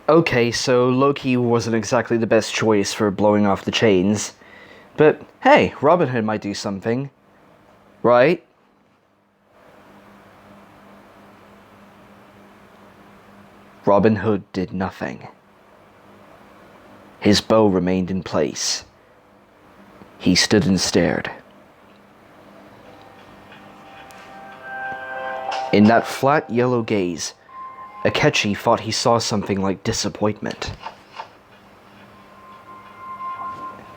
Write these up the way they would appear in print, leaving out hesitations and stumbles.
Okay, so Loki wasn't exactly the best choice for blowing off the chains. But hey, Robin Hood might do something. Right? Robin Hood did nothing. His bow remained in place. He stood and stared. In that flat yellow gaze, Akechi thought he saw something like disappointment.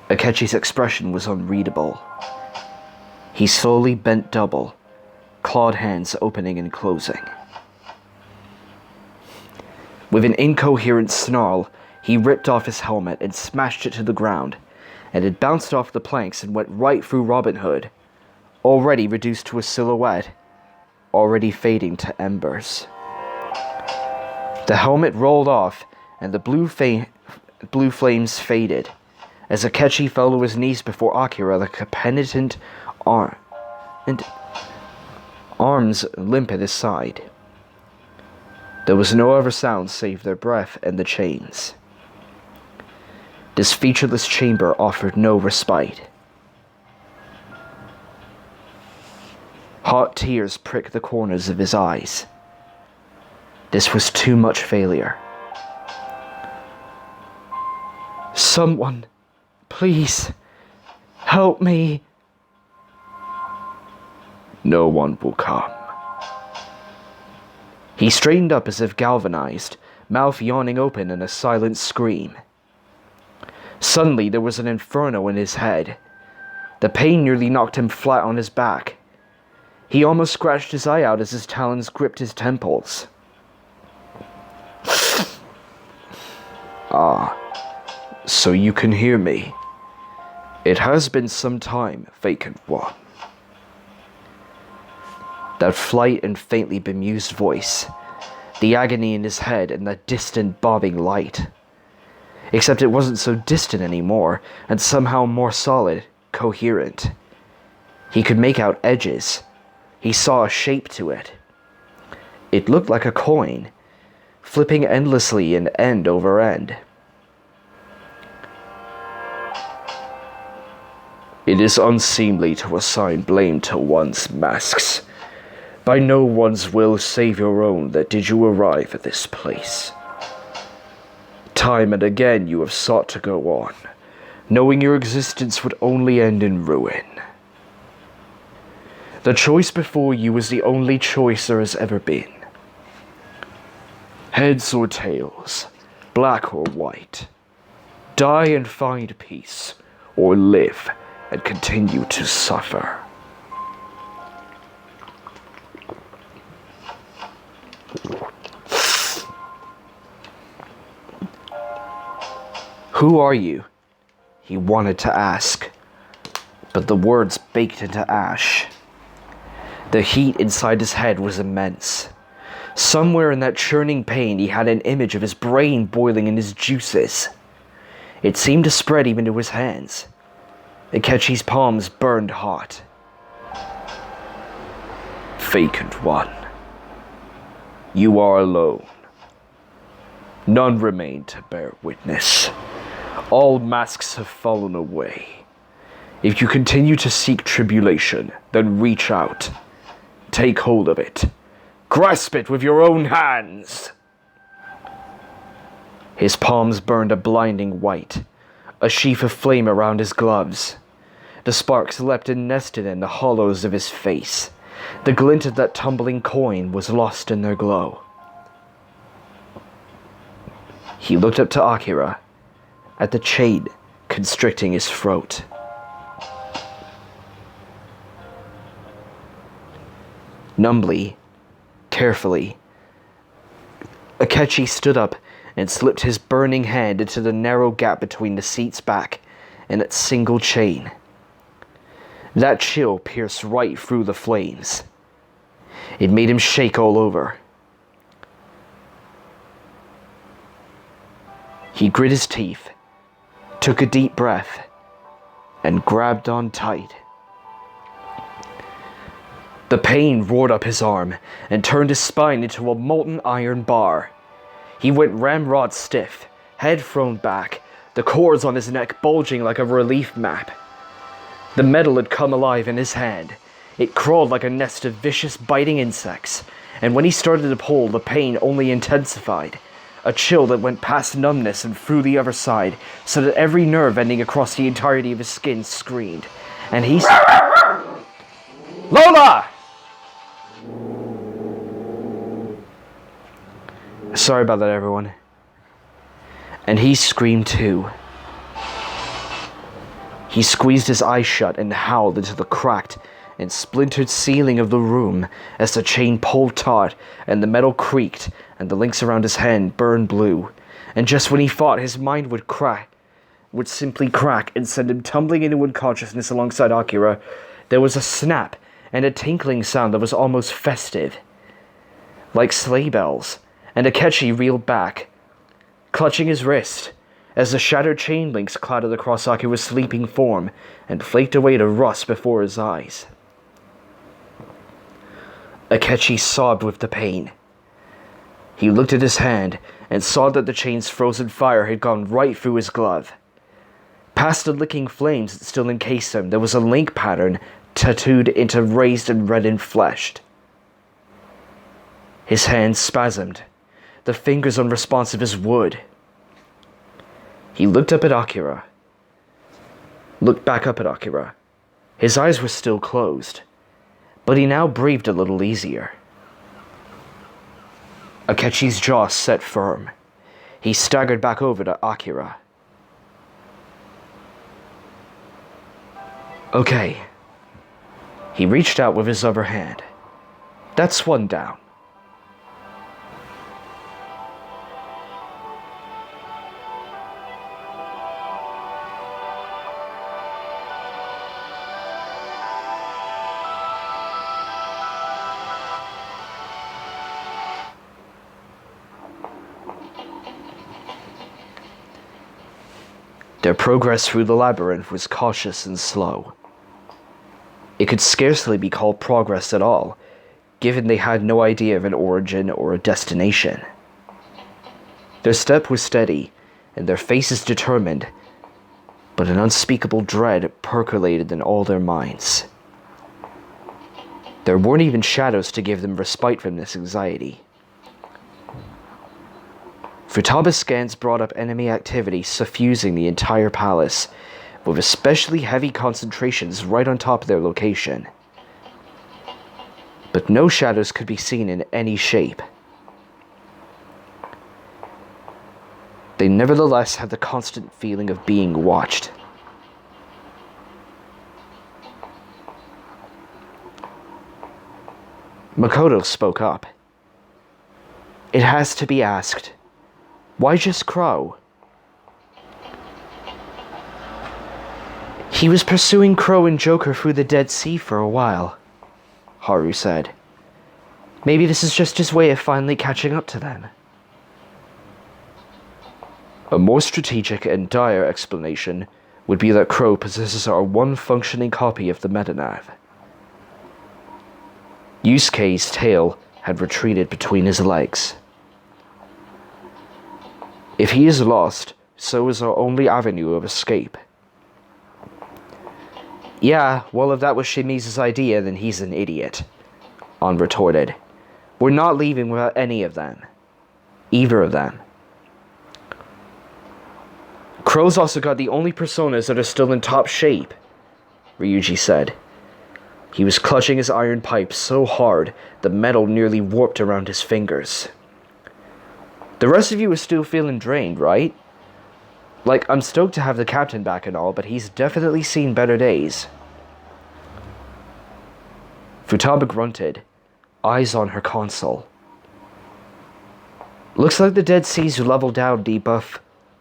Akechi's expression was unreadable. He slowly bent double, clawed hands opening and closing. With an incoherent snarl, he ripped off his helmet and smashed it to the ground, and it bounced off the planks and went right through Robin Hood, already reduced to a silhouette, already fading to embers. The helmet rolled off, and the blue flames faded, as Akechi fell to his knees before Akira like a penitent arms limp at his side. There was no other sound save their breath and the chains. This featureless chamber offered no respite. Hot tears pricked the corners of his eyes. This was too much failure. Someone, please, help me. No one will come. He straightened up as if galvanized, mouth yawning open in a silent scream. Suddenly there was an inferno in his head. The pain nearly knocked him flat on his back. He almost scratched his eye out as his talons gripped his temples. Ah, so you can hear me. It has been some time, vacant one. That flight and faintly bemused voice, the agony in his head and that distant bobbing light. Except it wasn't so distant anymore, and somehow more solid, coherent. He could make out edges. He saw a shape to it. It looked like a coin, flipping endlessly in end over end. It is unseemly to assign blame to one's masks. By no one's will save your own that did you arrive at this place. Time and again you have sought to go on, knowing your existence would only end in ruin. The choice before you is the only choice there has ever been. Heads or tails, black or white. Die and find peace, or live and continue to suffer. Who are you? He wanted to ask, but the words baked into ash. The heat inside his head was immense. Somewhere in that churning pain he had an image of his brain boiling in his juices. It seemed to spread even to his hands. Akechi's palms burned hot. Vacant one. You are alone. None remain to bear witness. All masks have fallen away. If you continue to seek tribulation, then reach out. Take hold of it. Grasp it with your own hands. His palms burned a blinding white, a sheaf of flame around his gloves. The sparks leapt and nested in the hollows of his face. The glint of that tumbling coin was lost in their glow. He looked up to Akira, at the chain constricting his throat. Numbly, carefully, Akechi stood up and slipped his burning hand into the narrow gap between the seat's back and its single chain. That chill pierced right through the flames. It made him shake all over. He grit his teeth, took a deep breath, and grabbed on tight. The pain roared up his arm and turned his spine into a molten iron bar. He went ramrod stiff, head thrown back, the cords on his neck bulging like a relief map. The metal had come alive in his hand. It crawled like a nest of vicious biting insects, and when he started to pull, the pain only intensified. A chill that went past numbness and through the other side, so that every nerve ending across the entirety of his skin screamed. And he... Lola! Sorry about that, everyone. And he screamed too. He squeezed his eyes shut and howled into the cracked and splintered ceiling of the room as the chain pulled taut and the metal creaked and the links around his hand burned blue. And just when he thought his mind would simply crack and send him tumbling into unconsciousness alongside Akira, there was a snap and a tinkling sound that was almost festive, like sleigh bells, and Akechi reeled back, clutching his wrist, as the shattered chain links clouded across Akira's sleeping form and flaked away to rust before his eyes. Akechi sobbed with the pain. He looked at his hand and saw that the chain's frozen fire had gone right through his glove. Past the licking flames that still encased him, there was a link pattern tattooed into raised and reddened flesh. His hand spasmed, the fingers unresponsive as wood. He looked back up at Akira. His eyes were still closed, but he now breathed a little easier. Akechi's jaw set firm. He staggered back over to Akira. Okay. He reached out with his other hand. That's one down. Their progress through the labyrinth was cautious and slow. It could scarcely be called progress at all, given they had no idea of an origin or a destination. Their step was steady, and their faces determined, but an unspeakable dread percolated in all their minds. There weren't even shadows to give them respite from this anxiety. Futaba's scans brought up enemy activity suffusing the entire palace, with especially heavy concentrations right on top of their location. But no shadows could be seen in any shape. They nevertheless had the constant feeling of being watched. Makoto spoke up. It has to be asked, why just Crow? He was pursuing Crow and Joker through the Dead Sea for a while, Haru said. Maybe this is just his way of finally catching up to them. A more strategic and dire explanation would be that Crow possesses our one functioning copy of the metanav. Yusuke's tail had retreated between his legs. If he is lost, so is our only avenue of escape. Yeah, well, if that was Shimizu's idea, then he's an idiot, An retorted. We're not leaving without any of them. Either of them. Crow's also got the only personas that are still in top shape, Ryuji said. He was clutching his iron pipe so hard, the metal nearly warped around his fingers. The rest of you are still feeling drained, right? Like, I'm stoked to have the captain back and all, but he's definitely seen better days. Futaba grunted, eyes on her console. Looks like the Dead Sea's level down debuff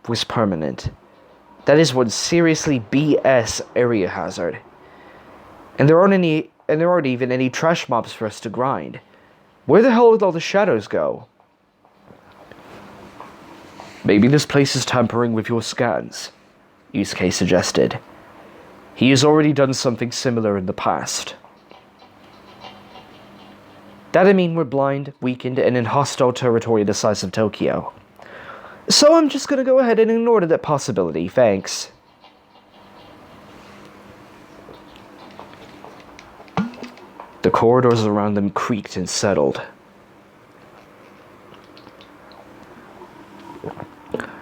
was permanent. That is one seriously BS area hazard. And there aren't even any trash mobs for us to grind. Where the hell did all the shadows go? Maybe this place is tampering with your scans, Yusuke suggested. He has already done something similar in the past. That'd mean we're blind, weakened, and in hostile territory the size of Tokyo. So I'm just gonna go ahead and ignore that possibility, thanks. The corridors around them creaked and settled.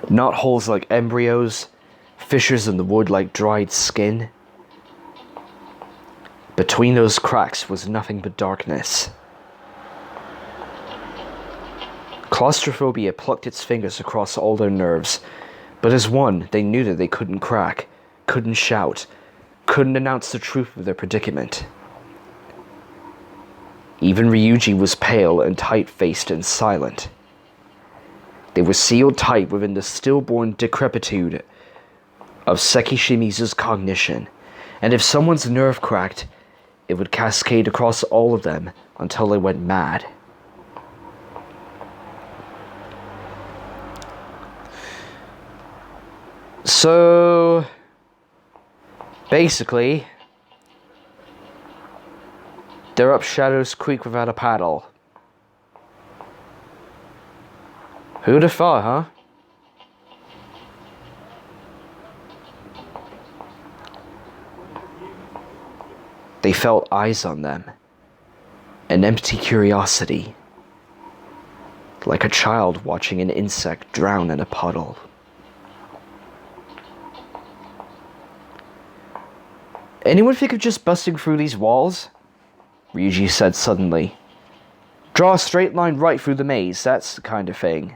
Knot holes like embryos, fissures in the wood like dried skin. Between those cracks was nothing but darkness. Claustrophobia plucked its fingers across all their nerves, but as one, they knew that they couldn't crack, couldn't shout, couldn't announce the truth of their predicament. Even Ryuji was pale and tight-faced and silent. They were sealed tight within the stillborn decrepitude of Seki Shimizu's cognition, and if someone's nerve cracked, it would cascade across all of them until they went mad. So, basically, they're up Shadow's Creek without a paddle. Who'd have thought, huh? They felt eyes on them. An empty curiosity. Like a child watching an insect drown in a puddle. Anyone think of just busting through these walls? Ryuji said suddenly. Draw a straight line right through the maze, that's the kind of thing.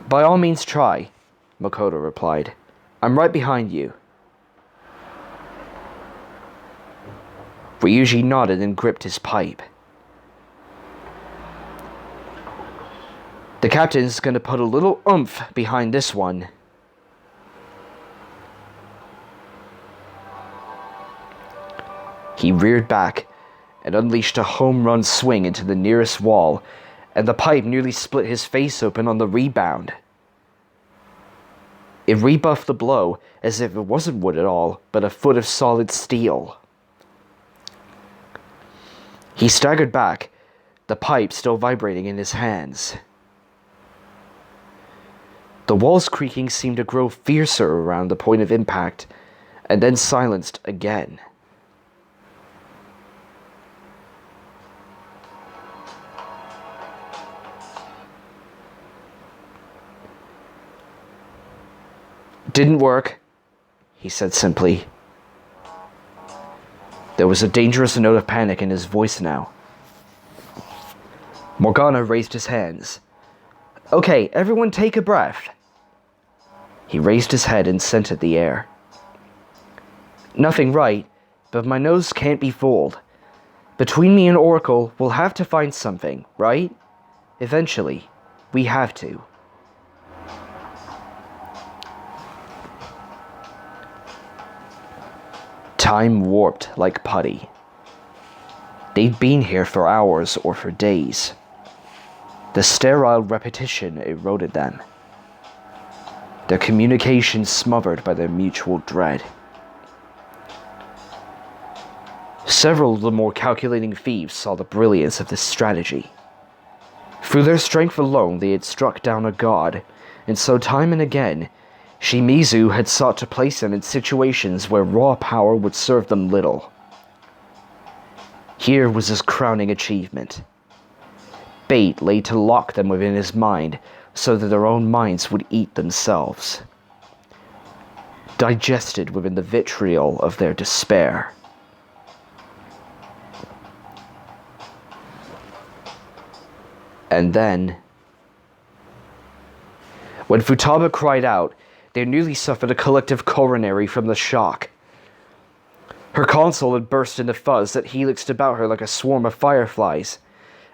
By all means try, Makoto replied. I'm right behind you. Ryuji nodded and gripped his pipe. The captain's gonna put a little oomph behind this one. He reared back and unleashed a home run swing into the nearest wall, and the pipe nearly split his face open on the rebound. It rebuffed the blow as if it wasn't wood at all, but a foot of solid steel. He staggered back, the pipe still vibrating in his hands. The walls creaking seemed to grow fiercer around the point of impact, and then silenced again. Didn't work, he said simply. There was a dangerous note of panic in his voice now. Morgana raised his hands. Okay, everyone take a breath. He raised his head and scented the air. Nothing right, but my nose can't be fooled. Between me and Oracle, we'll have to find something, right? Eventually, we have to. Time warped like putty. They'd been here for hours or for days. The sterile repetition eroded them. Their communication smothered by their mutual dread. Several of the more calculating thieves saw the brilliance of this strategy. Through their strength alone, they had struck down a god, and so time and again, Shimizu had sought to place them in situations where raw power would serve them little. Here was his crowning achievement. Bait lay to lock them within his mind so that their own minds would eat themselves. Digested within the vitriol of their despair. And then, when Futaba cried out, they nearly suffered a collective coronary from the shock. Her console had burst into fuzz that helixed about her like a swarm of fireflies,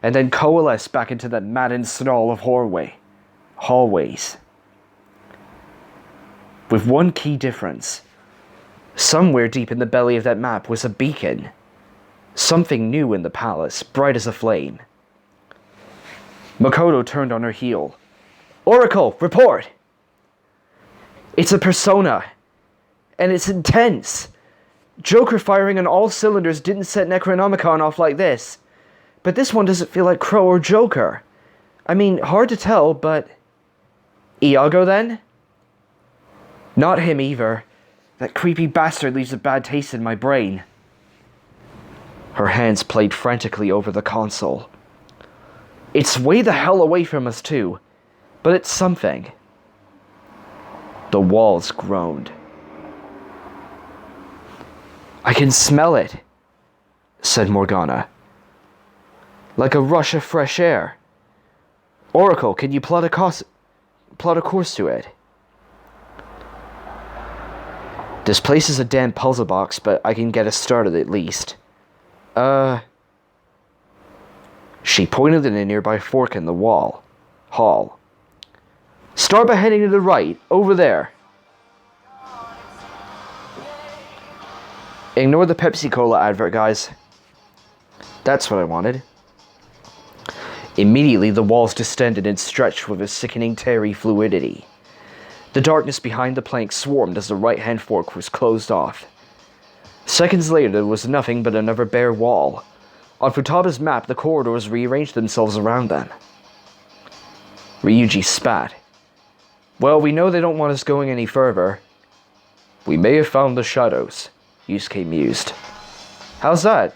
and then coalesced back into that maddened snarl of hallways. With one key difference. Somewhere deep in the belly of that map was a beacon. Something new in the palace, bright as a flame. Makoto turned on her heel. Oracle, report! It's a persona, and it's intense. Joker firing on all cylinders didn't set Necronomicon off like this, but this one doesn't feel like Crow or Joker. I mean, hard to tell, but... Iago, then? Not him, either. That creepy bastard leaves a bad taste in my brain. Her hands played frantically over the console. It's way the hell away from us, too. But it's something. The walls groaned. I can smell it, said Morgana. Like a rush of fresh air. Oracle, can you plot a course to it? This place is a damn puzzle box, but I can get us started at least. She pointed at a nearby fork in the hall. Start by heading to the right, over there. Ignore the Pepsi-Cola advert, guys. That's what I wanted. Immediately, the walls distended and stretched with a sickening teary fluidity. The darkness behind the plank swarmed as the right-hand fork was closed off. Seconds later, there was nothing but another bare wall. On Futaba's map, the corridors rearranged themselves around them. Ryuji spat. Well, we know they don't want us going any further. We may have found the shadows, Yusuke mused. How's that?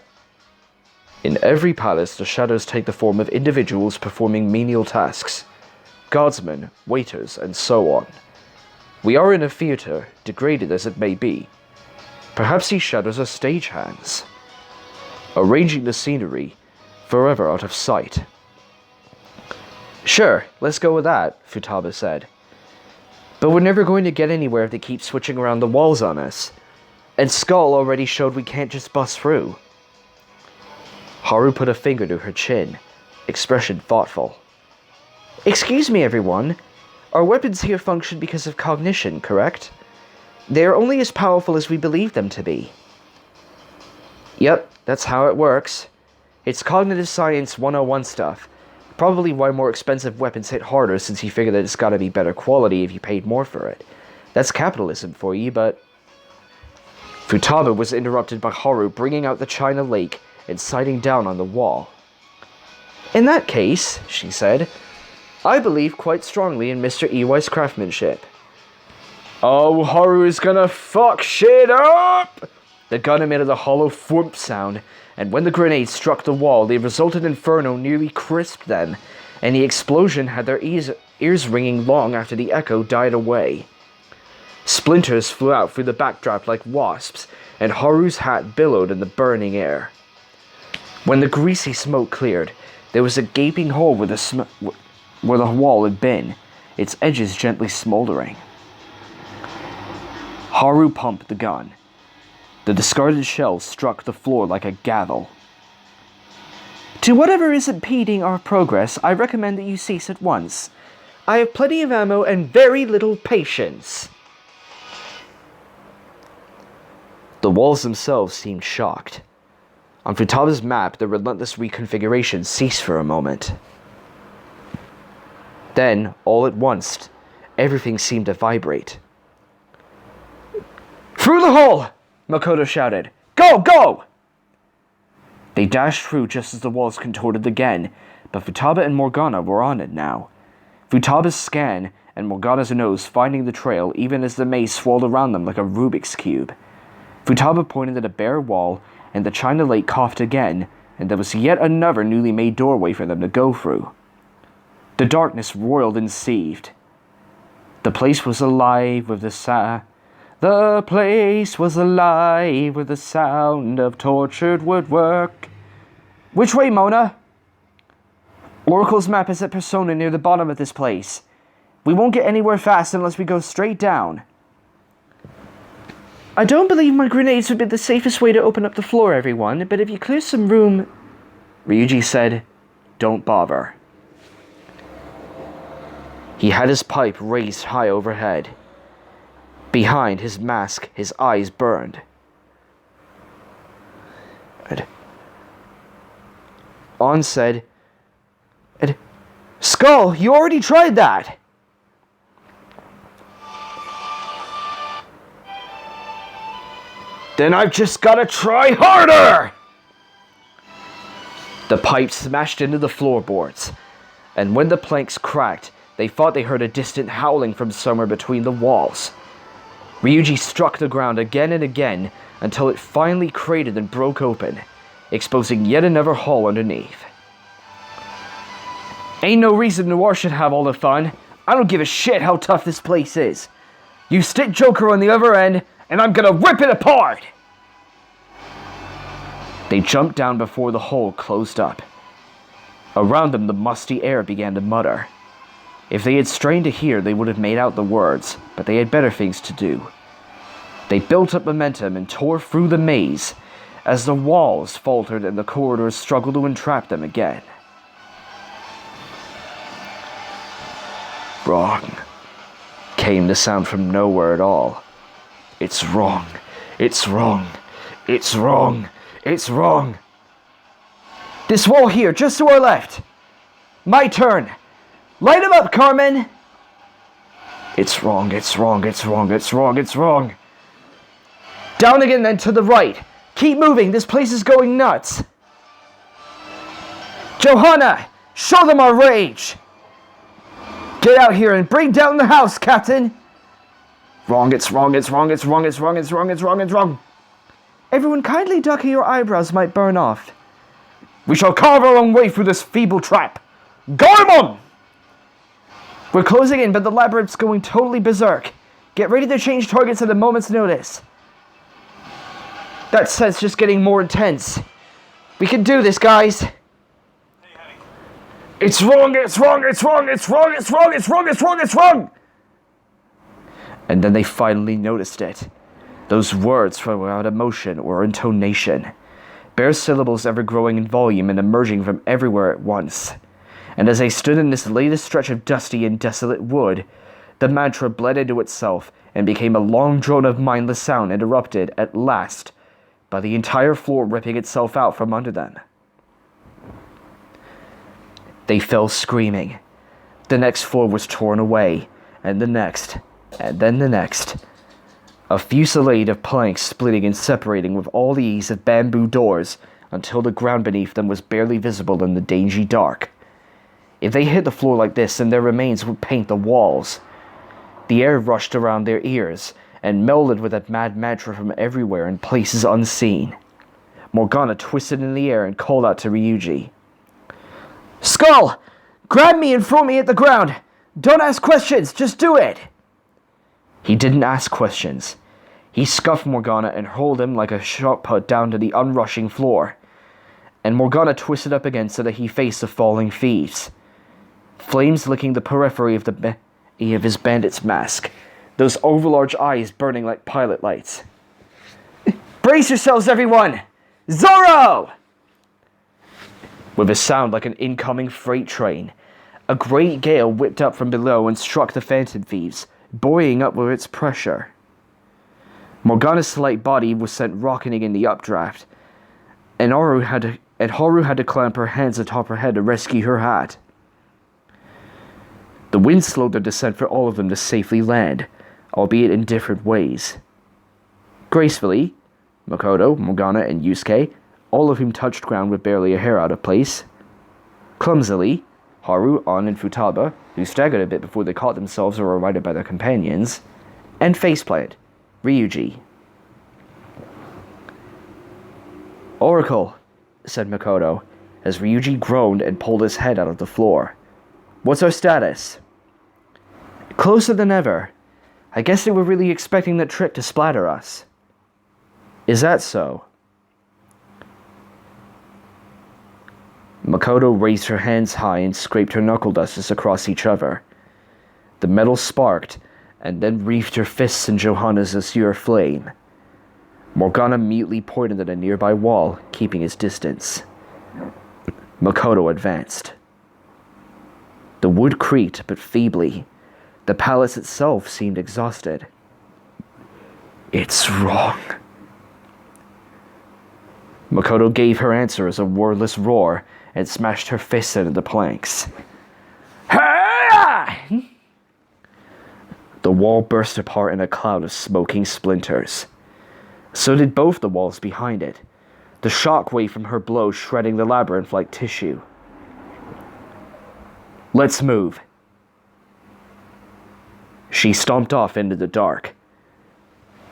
In every palace, the shadows take the form of individuals performing menial tasks. Guardsmen, waiters, and so on. We are in a theater, degraded as it may be. Perhaps these shadows are stagehands, arranging the scenery, forever out of sight. Sure, let's go with that, Futaba said. But we're never going to get anywhere if they keep switching around the walls on us. And Skull already showed we can't just bust through. Haru put a finger to her chin, expression thoughtful. Excuse me, everyone. Our weapons here function because of cognition, correct? They are only as powerful as we believe them to be. Yep, that's how it works. It's cognitive science 101 stuff. Probably why more expensive weapons hit harder, since you figure that it's gotta be better quality if you paid more for it. That's capitalism for you, but... Futaba was interrupted by Haru bringing out the China Lake and sighting down on the wall. In that case, she said, I believe quite strongly in Mr. Iwai's craftsmanship. Oh, Haru is gonna fuck shit up! The gun emitted a hollow thwomp sound, and when the grenade struck the wall, the resultant inferno nearly crisped them, and the explosion had their ears ringing long after the echo died away. Splinters flew out through the backdrop like wasps, and Haru's hat billowed in the burning air. When the greasy smoke cleared, there was a gaping hole where the wall had been, its edges gently smoldering. Haru pumped the gun. The discarded shell struck the floor like a gavel. To whatever is impeding our progress, I recommend that you cease at once. I have plenty of ammo and very little patience. The walls themselves seemed shocked. On Futaba's map, the relentless reconfiguration ceased for a moment. Then, all at once, everything seemed to vibrate. Through the hole! Makoto shouted. Go, go! They dashed through just as the walls contorted again, but Futaba and Morgana were on it now. Futaba's scan and Morgana's nose finding the trail even as the maze swirled around them like a Rubik's Cube. Futaba pointed at a bare wall, and the China Lake coughed again, and there was yet another newly made doorway for them to go through. The darkness roiled and seethed. The place was alive with the sound of tortured woodwork. Which way, Mona? Oracle's map is at Persona near the bottom of this place. We won't get anywhere fast unless we go straight down. I don't believe my grenades would be the safest way to open up the floor, everyone, but if you clear some room... Ryuji said, don't bother. He had his pipe raised high overhead. Behind his mask, his eyes burned. On said, Skull, you already tried that! Then I've just gotta try harder! The pipe smashed into the floorboards. and when the planks cracked, they thought they heard a distant howling from somewhere between the walls. Ryuji struck the ground again and again until it finally cratered and broke open, exposing yet another hole underneath. Ain't no reason Noir should have all the fun. I don't give a shit how tough this place is. You stick Joker on the other end, and I'm gonna rip it apart! They jumped down before the hole closed up. Around them, the musty air began to mutter. If they had strained to hear, they would have made out the words, but they had better things to do. They built up momentum and tore through the maze as the walls faltered and the corridors struggled to entrap them again. Wrong, came the sound from nowhere at all. It's wrong, it's wrong, it's wrong, it's wrong. This wall here, just to our left. My turn. Light him up, Carmen! It's wrong, it's wrong, it's wrong, it's wrong, it's wrong. Down again, then to the right. Keep moving, this place is going nuts. Johanna, show them our rage. Get out here and bring down the house, Captain. Wrong, it's wrong, it's wrong, it's wrong, it's wrong, it's wrong, it's wrong, it's wrong. Everyone kindly duck or your eyebrows might burn off. We shall carve our own way through this feeble trap. Goemon! We're closing in, but the labyrinth's going totally berserk. Get ready to change targets at a moment's notice. That set's just getting more intense. We can do this, guys. It's wrong, it's wrong, it's wrong, it's wrong, it's wrong, it's wrong, it's wrong, it's wrong! And then they finally noticed it. Those words without emotion or intonation. Bare syllables ever growing in volume and emerging from everywhere at once. And as they stood in this latest stretch of dusty and desolate wood, the mantra bled into itself and became a long drone of mindless sound interrupted, at last, by the entire floor ripping itself out from under them. They fell screaming. The next floor was torn away, and the next, and then the next. A fusillade of planks splitting and separating with all the ease of bamboo doors until the ground beneath them was barely visible in the dingy dark. If they hit the floor like this, then their remains would paint the walls. The air rushed around their ears and melded with a mad mantra from everywhere in places unseen. Morgana twisted in the air and called out to Ryuji. Skull! Grab me and throw me at the ground! Don't ask questions, just do it! He didn't ask questions. He scuffed Morgana and hurled him like a shot put down to the unrushing floor. And Morgana twisted up again so that he faced the falling thieves. Flames licking the periphery of his bandit's mask. Those overlarge eyes burning like pilot lights. Brace yourselves, everyone! Zoro! With a sound like an incoming freight train, a great gale whipped up from below and struck the Phantom Thieves, buoying up with its pressure. Morgana's slight body was sent rocketing in the updraft, and Haru had to clamp her hands atop her head to rescue her hat. The wind slowed their descent for all of them to safely land, albeit in different ways. Gracefully, Makoto, Morgana, and Yusuke, all of whom touched ground with barely a hair out of place. Clumsily, Haru, An, and Futaba, who staggered a bit before they caught themselves or were righted by their companions. And faceplant, Ryuji. Oracle, said Makoto, as Ryuji groaned and pulled his head out of the floor. What's our status? Closer than ever. I guess they were really expecting that trick to splatter us. Is that so? Makoto raised her hands high and scraped her knuckle dusters across each other. The metal sparked, and then wreathed her fists in Johanna's azure flame. Morgana mutely pointed at a nearby wall, keeping his distance. Makoto advanced. The wood creaked, but feebly. The palace itself seemed exhausted. It's wrong. Makoto gave her answer as a wordless roar and smashed her fists into the planks. The wall burst apart in a cloud of smoking splinters. So did both the walls behind it, the shock wave from her blow shredding the labyrinth like tissue. Let's move. She stomped off into the dark.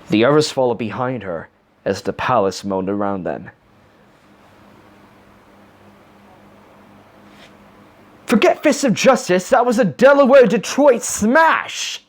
The others followed behind her as the palace moaned around them. Forget Fist of Justice, that was a Delaware-Detroit smash!